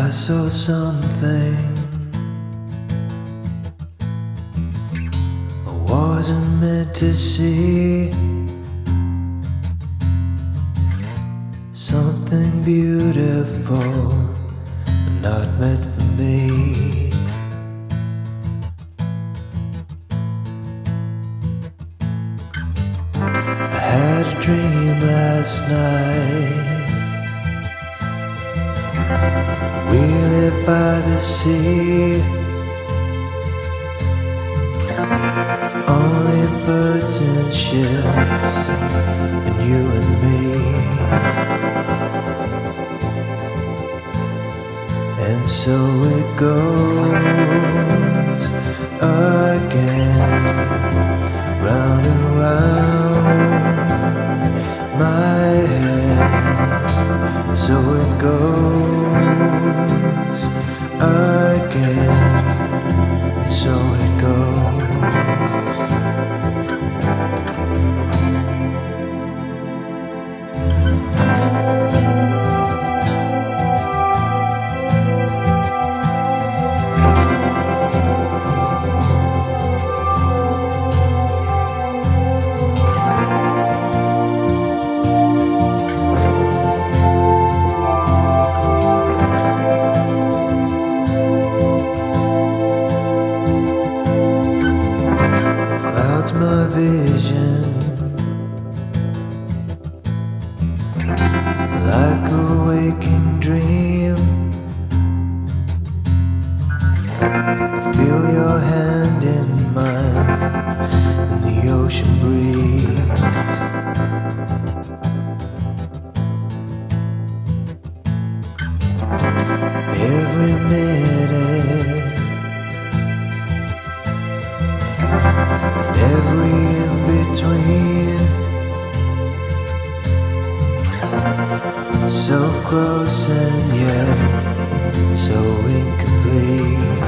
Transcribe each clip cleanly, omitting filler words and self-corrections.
I saw something I wasn't meant to see. Something beautiful, not meant for me. I had a dream last night. We live by the sea. Only birds and ships, and you and me. And so it goes again, round and round my head. So it goes again, so it goes. Clouds my vision like a waking dream. I feel your hand in mine in the ocean breeze. Every minute, every in between, so close and yet so incomplete.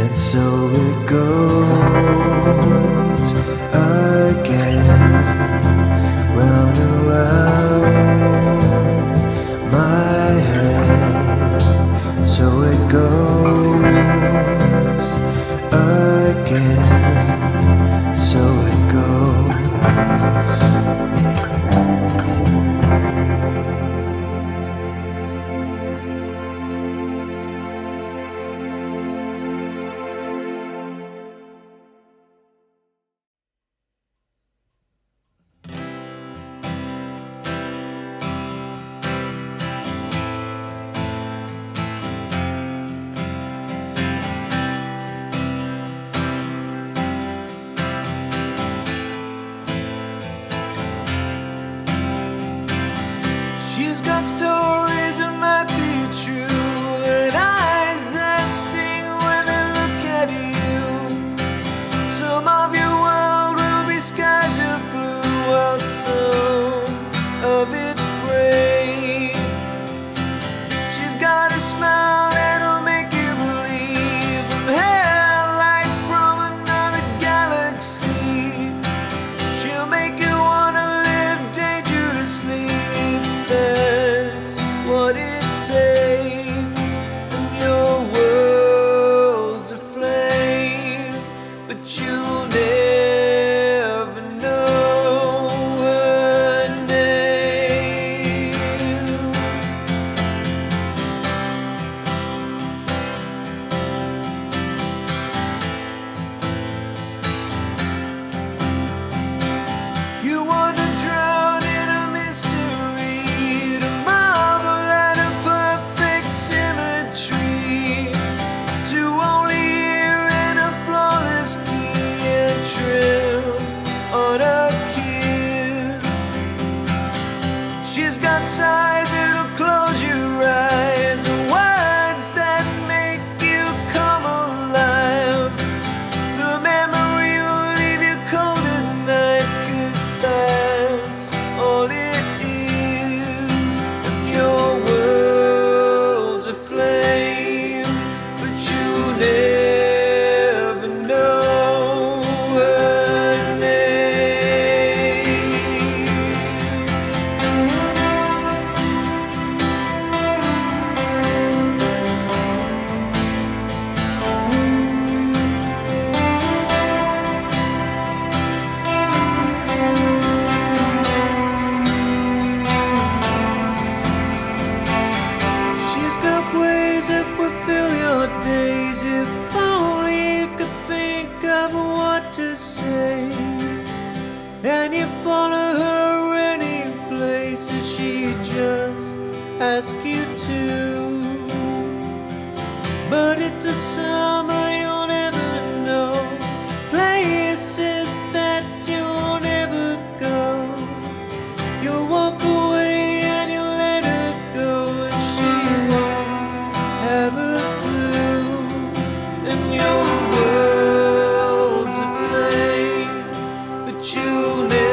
And so it goes again, round and round my head. So it goes again, so it goes. it's a summer you'll never know, places that you'll never go. You'll walk away and you'll let her go, and she won't have a clue. And your world's aflame, but you'll never